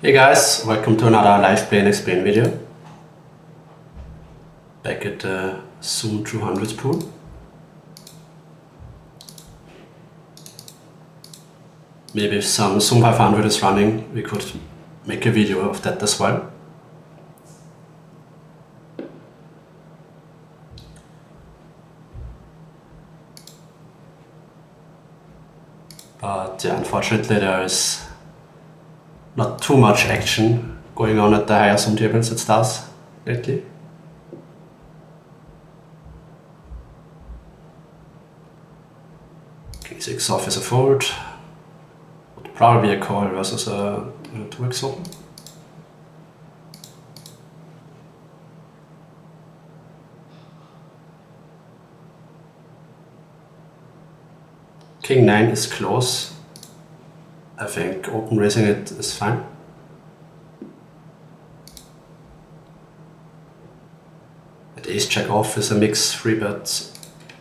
Hey guys, welcome to another live Play&Explain video. Back at the NL200z pool. Maybe if some Zoom 500 is running, we could make a video of that as well. But yeah, unfortunately there is not too much action going on at the higher Zoom tables it does lately. King 6 off is a fold. Would probably be a call versus a 2x open. King 9 is close. I think open raising it is fine. At ace check off is a mix free bet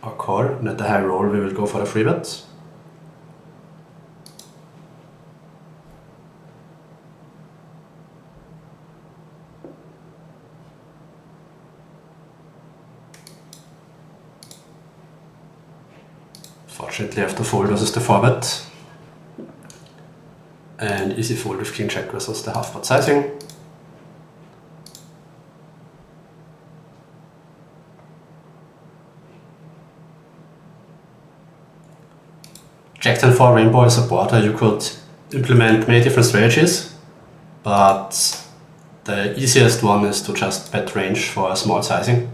or call, and at the high roll we will go for the free bet. Fortunately I have to fold versus the 4-bet. And easy fold with king check versus the half pot sizing. Jack 10-4 rainbow is a board where you could implement many different strategies, but the easiest one is to just bet range for a small sizing.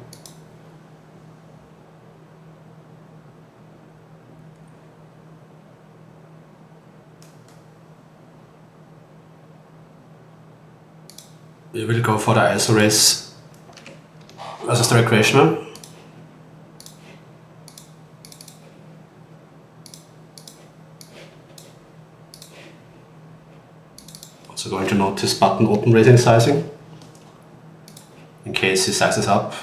We will go for the ISO raise versus the recreational. Also going to note his button open raising sizing. In case he sizes up,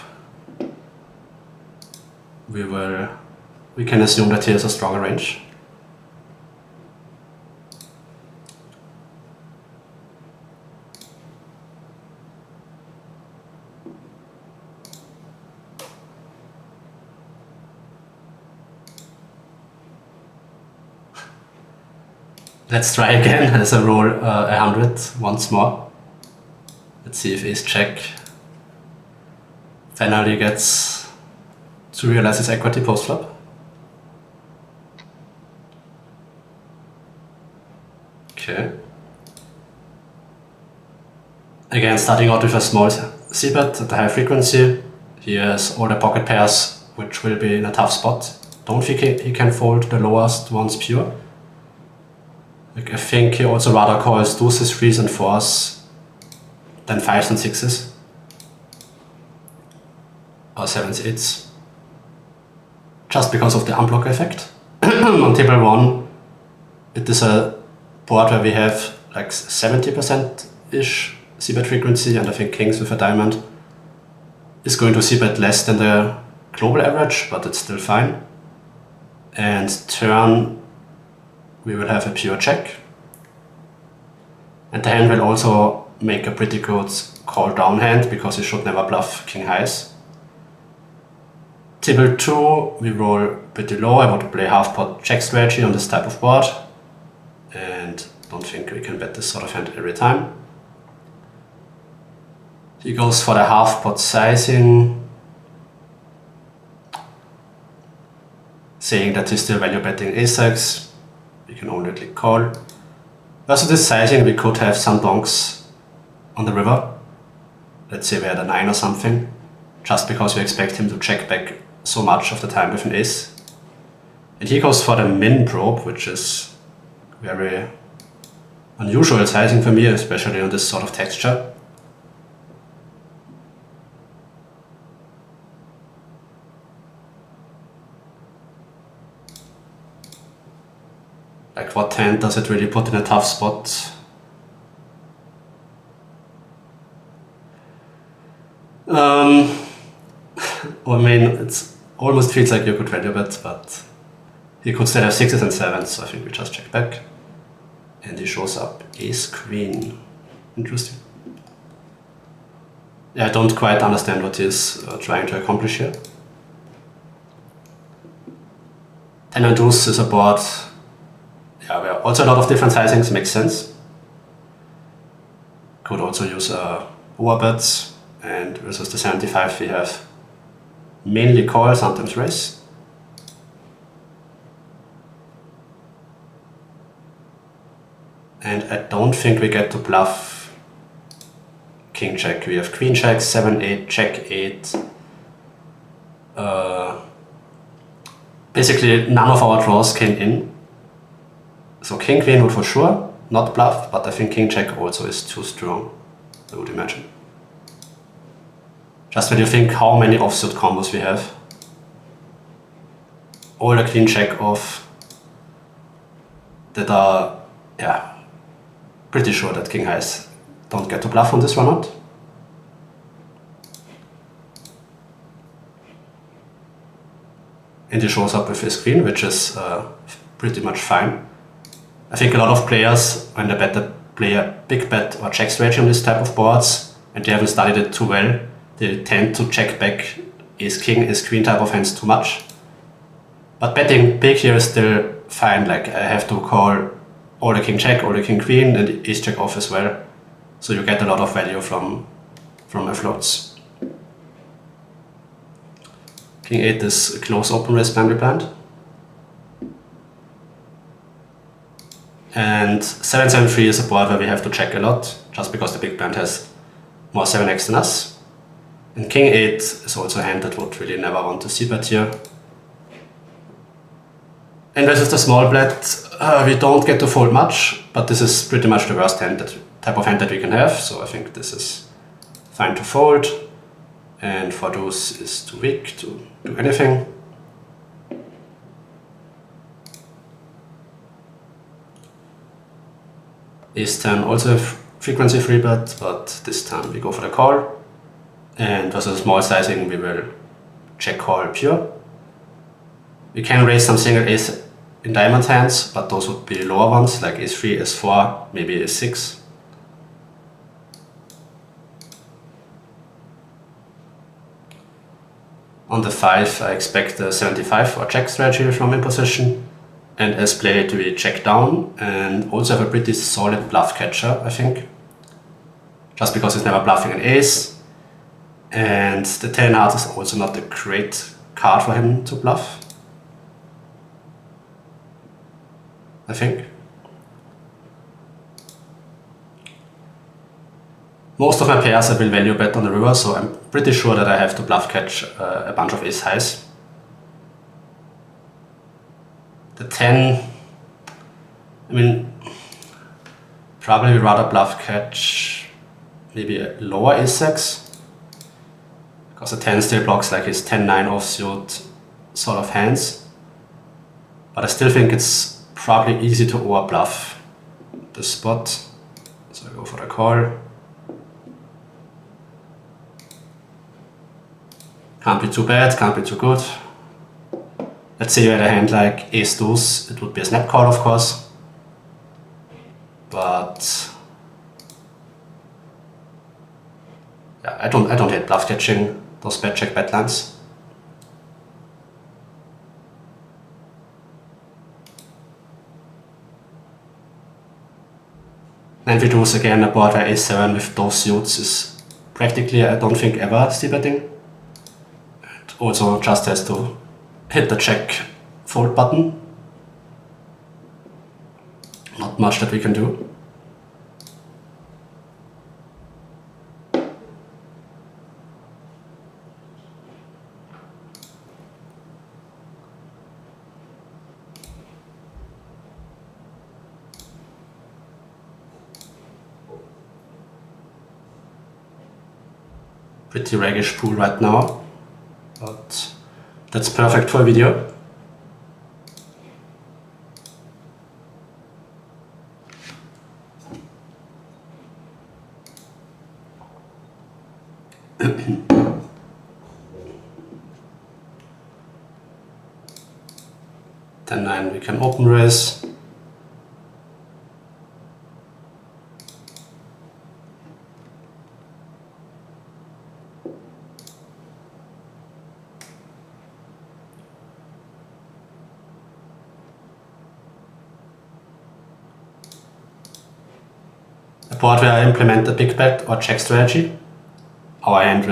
we can assume that he has a stronger range. Let's try again as a roll 100 once more. Let's see if ace check finally gets to realize his equity post flop. Okay. Again, starting out with a small c-bet at the high frequency. He has all the pocket pairs, which will be in a tough spot. Don't think he can fold the lowest ones pure. I think he also rather calls deuces, 3s and 4s than 5s and 6s. Or 7s, 8s. Just because of the unblock effect. On table 1, it is a board where we have like 70%-ish c-bet frequency, and I think kings with a diamond is going to c-bet less than the global average, but it's still fine. And turn, we will have a pure check. And the hand will also make a pretty good call down hand, because he should never bluff king highs. Table 2, we roll pretty low. I would play half pot check strategy on this type of board, and don't think we can bet this sort of hand every time. He goes for the half pot sizing, saying that he's still value betting ace-6. We can only click call. Versus this sizing, we could have some donks on the river. Let's say we had a 9 or something, just because we expect him to check back so much of the time with an ace. And he goes for the min probe, which is very unusual sizing for me, especially on this sort of texture. Like, what hand does it really put in a tough spot? I mean, it almost feels like you could value bet, but he could still have 6s and 7s, so I think we just check back. And he shows up ace queen. Interesting. Yeah, I don't quite understand what he's trying to accomplish here. NL200z is a board, yeah, where also a lot of different sizings makes sense. Could also use overbets, and versus the 75 we have mainly call, sometimes raise. And I don't think we get to bluff king check. We have queen check, 7-8, check 8. Basically none of our draws came in. So king queen would for sure not bluff, but I think king check also is too strong, I would imagine. Just when you think how many offsuit combos we have. All the queen check off that are, yeah, pretty sure that king highs don't get to bluff on this one out. And he shows up with his queen, which is pretty much fine. I think a lot of players, when they play a big bet or check strategy on this type of boards, and they haven't studied it too well, they tend to check back ace king, ace queen type of hands too much. But betting big here is still fine. Like I have to call all the king check, all the king queen, and ace check off as well. So you get a lot of value from my floats. King 8 is a close open raise blind blind. And 7-7-3 is a board where we have to check a lot, just because the big blind has more 7x than us. And king 8 is also a hand that would really never want to see bet here. And versus the small bet, we don't get to fold much, but this is pretty much the worst type of hand that we can have, so I think this is fine to fold. And for those is too weak to do anything. Ace 10 also a frequency free bet, but this time we go for the call. And versus small sizing we will check call pure. We can raise some single ace in diamond hands, but those would be lower ones like ace 3, ace 4, maybe ace 6. On the 5 I expect a 75 for check strategy from in position, and as played we check down and also have a pretty solid bluff catcher, I think. Just because he's never bluffing an ace, and the 10 hearts is also not a great card for him to bluff, I think. Most of my pairs I will value bet on the river, so I'm pretty sure that I have to bluff catch a bunch of ace highs. The 10, I mean, probably rather bluff catch maybe a lower ace 6, because the 10 still blocks like his 10-9 offsuit sort of hands. But I still think it's probably easy to over bluff this spot, so I go for the call. Can't be too bad, can't be too good. Let's say you had a hand like ace deuce, it would be a snap call of course. But yeah, I don't hate bluff catching those bad check bad lines. And we do again a board where ace 7 with those suits is practically, I don't think, ever c-betting. Also just has to hit the check fold button. Not much that we can do. Pretty raggish pool right now, but that's perfect for a video. Then 9 we can open raise. board where I implement a big bet or check strategy, our hand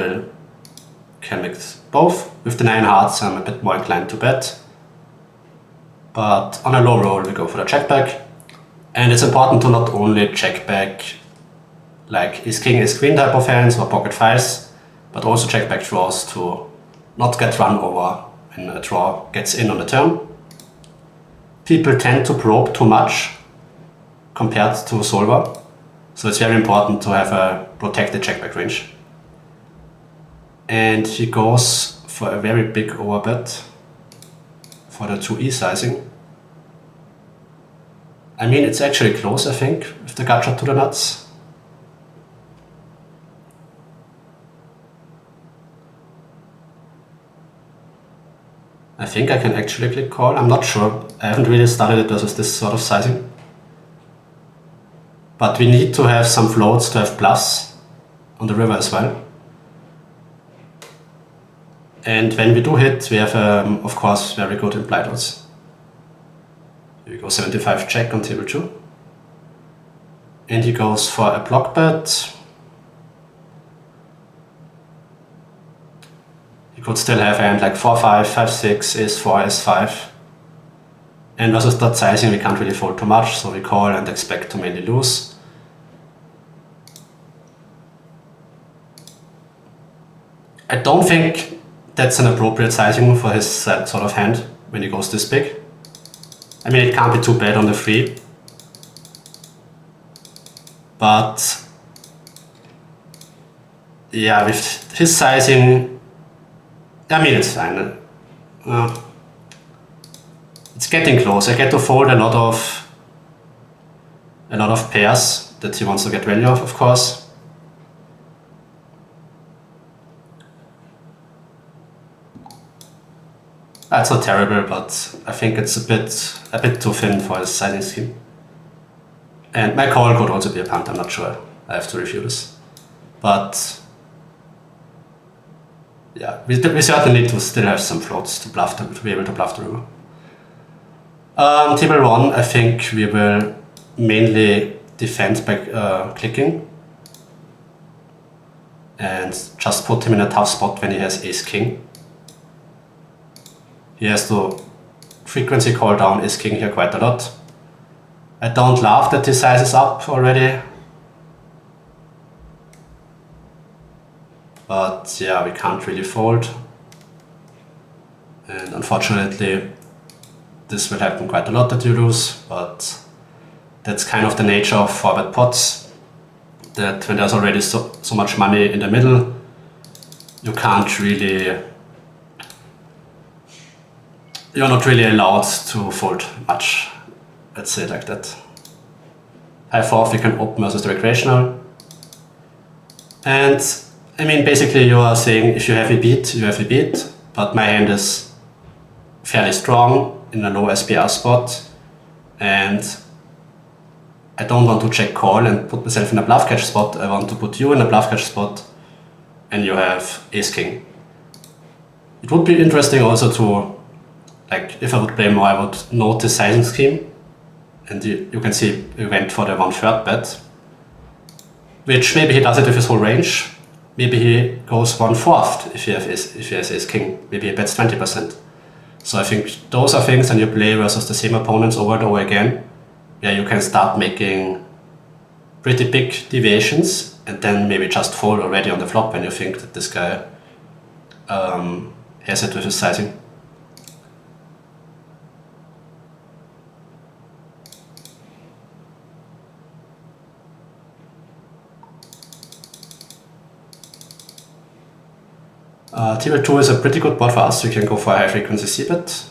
can mix both. With the 9 hearts, I'm a bit more inclined to bet. But on a low roll, we go for the check back. And it's important to not only check back like ace king, ace queen type of hands or pocket fives, but also check back draws to not get run over when a draw gets in on the turn. People tend to probe too much compared to solver, so it's very important to have a protected check back range. And he goes for a very big overbet for the 2e sizing. I mean, it's actually close, I think, with the gut shot to the nuts. I think I can actually click call, I'm not sure. I haven't really studied it versus this sort of sizing. But we need to have some floats to have bluffs on the river as well. And when we do hit, we have, of course, very good implied odds. Here we go 75 check on table 2. And he goes for a block bet. He could still have a hand like 4-5, 5-6, ace-4, ace-5. And versus that sizing, we can't really fold too much, so we call and expect to mainly lose. I don't think that's an appropriate sizing for his sort of hand when he goes this big. I mean, it can't be too bad on the free. But yeah, with his sizing, I mean, it's fine. It's getting close. I get to fold a lot of pairs that he wants to get value of course. That's not terrible, but I think it's a bit too thin for his sizing scheme. And my call could also be a punt, I'm not sure. I have to review this. But yeah, we certainly need to still have some floats to bluff to be able to bluff the river. Table 1, I think we will mainly defend by clicking and just put him in a tough spot when he has ace king. He has to frequency call down ace king here quite a lot. I don't love that he sizes up already. But yeah, we can't really fold. And unfortunately, this will happen quite a lot that you lose, but that's kind of the nature of 4-bet pots. That when there's already so much money in the middle, you can't really, you're not really allowed to fold much, let's say like that. High 4 we can open versus the recreational. And I mean, basically you are saying if you have a beat, you have a beat, but my hand is fairly strong in a low SPR spot, and I don't want to check call and put myself in a bluff catch spot. I want to put you in a bluff catch spot, and you have ace king. It would be interesting also to, like, if I would play more, I would note the sizing scheme, and you can see we went for the 1/3 bet, which maybe he does it with his whole range. Maybe he goes 1/4 if he has ace king. Maybe he bets 20%. So I think those are things, and you play versus the same opponents over and over again, where you can start making pretty big deviations and then maybe just fold already on the flop when you think that this guy has it with his sizing. Table 2 is a pretty good board for us. We can go for a high frequency c-bet.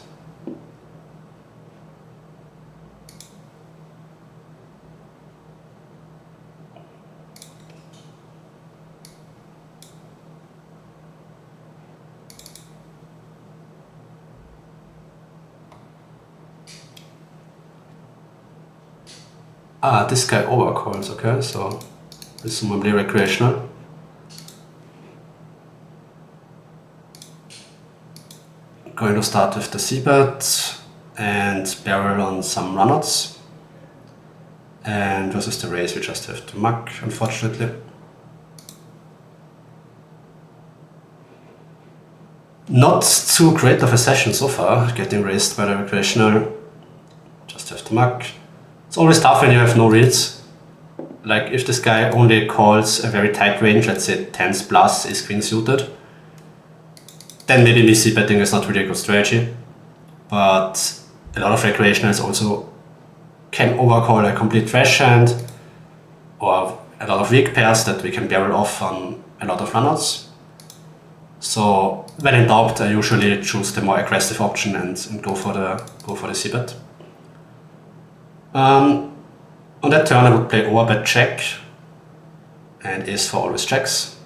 This guy overcalls, okay, so presumably recreational. Going to start with the c-bet and barrel on some runouts. And versus the raise, we just have to muck, unfortunately. Not too great of a session so far, getting raised by the recreational. Just have to muck. It's always tough when you have no reads. Like if this guy only calls a very tight range, let's say 10s plus is queen suited, then maybe missy betting is not really a good strategy. But a lot of recreationals also can overcall a complete trash hand, or a lot of weak pairs that we can barrel off on a lot of runouts. So when in doubt, I usually choose the more aggressive option and go for the c-bet. On that turn, I would play overbet check, and ace four always checks.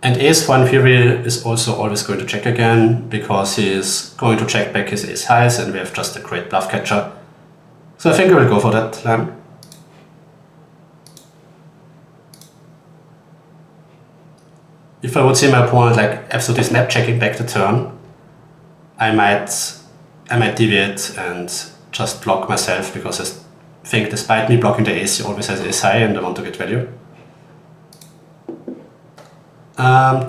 And ace four in theory is also always going to check again, because he is going to check back his ace highs, and we have just a great bluff catcher. So I think I will go for that line. If I would see my opponent like absolutely snap checking back the turn, I might deviate and just block myself, because I think despite me blocking the ace, he always has ace high and I want to get value.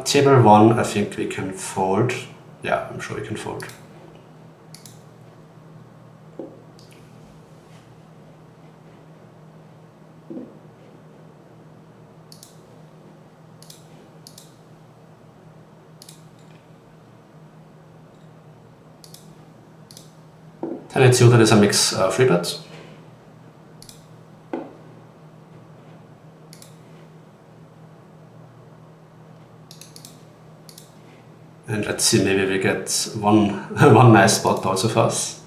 Table 1, I think we can fold. Yeah, I'm sure we can fold. Then it's suited as a mix free bet. And let's see, maybe we get one nice spot also for us.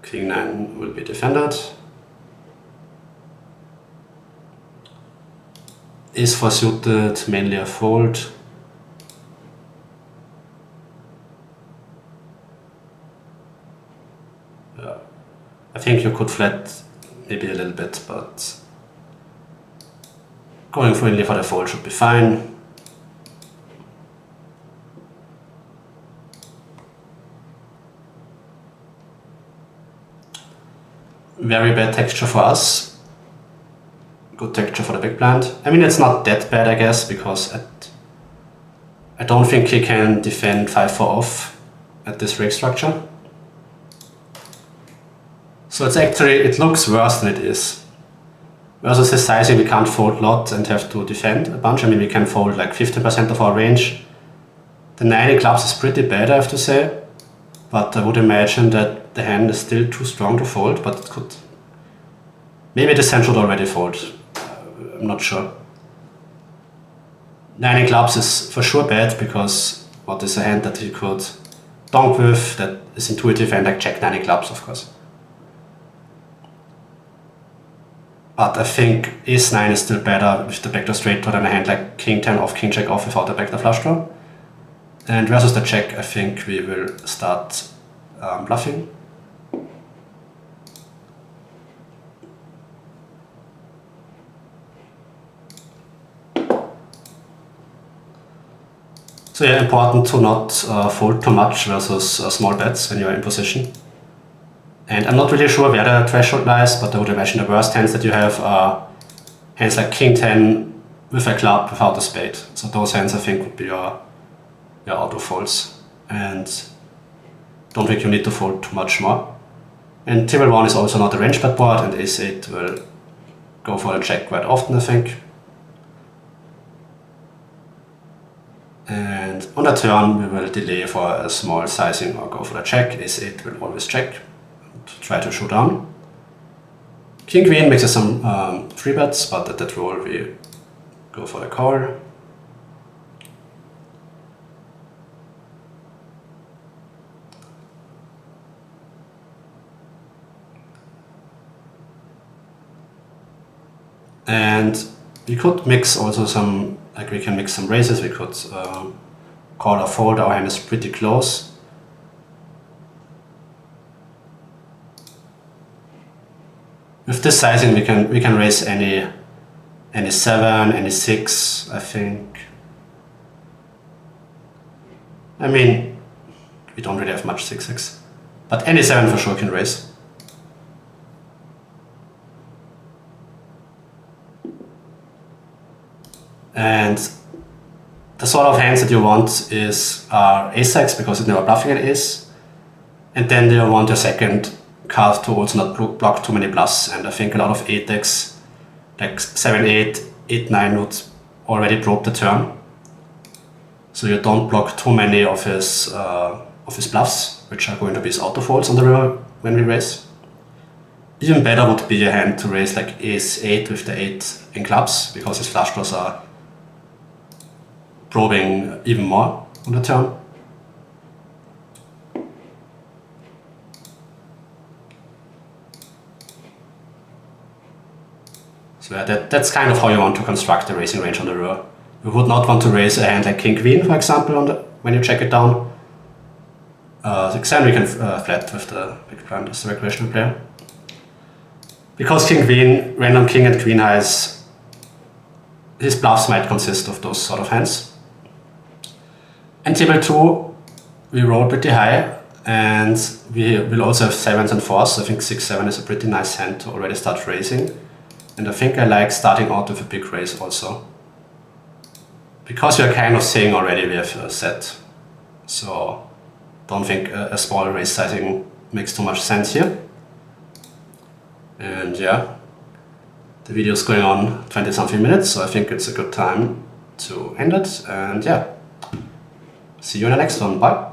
King 9 will be defended. Ace 4 suited, mainly a fold. Yeah. I think you could flat maybe a little bit, but going for only for the fold should be fine. Very bad texture for us. Good texture for the big blind. I mean, it's not that bad, I guess, because I don't think he can defend 5-4 off at this rake structure. So it looks worse than it is. Versus his sizing, we can't fold a lot and have to defend a bunch. I mean, we can fold like 15% of our range. The 9 in clubs is pretty bad, I have to say. But I would imagine that the hand is still too strong to fold, but it could... Maybe this hand should already fold. I'm not sure. 9 in clubs is for sure bad, because what is a hand that he could donk with that is intuitive, and like check 9 in clubs, of course. But I think ace 9 is still better with the backdoor straight draw than a hand like king 10 off, king check off without a backdoor flush draw. And versus the check, I think we will start bluffing. So yeah, important to not fold too much versus small bets when you're in position. And I'm not really sure where the threshold lies, but I would imagine the worst hands that you have are hands like king 10 with a club without a spade. So those hands, I think, would be your auto folds. And don't think you need to fold too much more. And table 1 is also not a range bet board, and ace 8 will go for the check quite often, I think. And on the turn, we will delay for a small sizing or go for the check. Ace 8 will always check and try to show down. King Queen mixes some free bets, but at that roll we go for the call. And we could mix also some, like we can mix some raises, we could call or fold, our hand is pretty close. With this sizing we can raise any 7, any 6, I think. I mean, we don't really have much 6-6, but any 7 for sure can raise. And the sort of hands that you want are ace-X, because it's never bluffing an ace. And then you want your second card to also not block too many bluffs. And I think a lot of 8-X, like 7-8, 8-9 would already probe the turn. So you don't block too many of his bluffs, which are going to be his auto folds on the river when we raise. Even better would be a hand to raise like ace-8 with the 8 in clubs, because his flush draws are probing even more on the turn. So yeah, that's kind of how you want to construct the raising range on the river. You would not want to raise a hand like King-Queen, for example, when you check it down. 6-7 we can flat with the big blind as the recreational player. Because King-Queen, random King and Queen highs, his bluffs might consist of those sort of hands. And table 2, we roll pretty high, and we will also have 7s and 4s, so I think 6-7 is a pretty nice hand to already start raising. And I think I like starting out with a big raise also. Because we are kind of saying already we have a set, so don't think a small raise sizing makes too much sense here. And yeah, the video is going on 20 something minutes, so I think it's a good time to end it. And yeah, see you in the next one. Bye.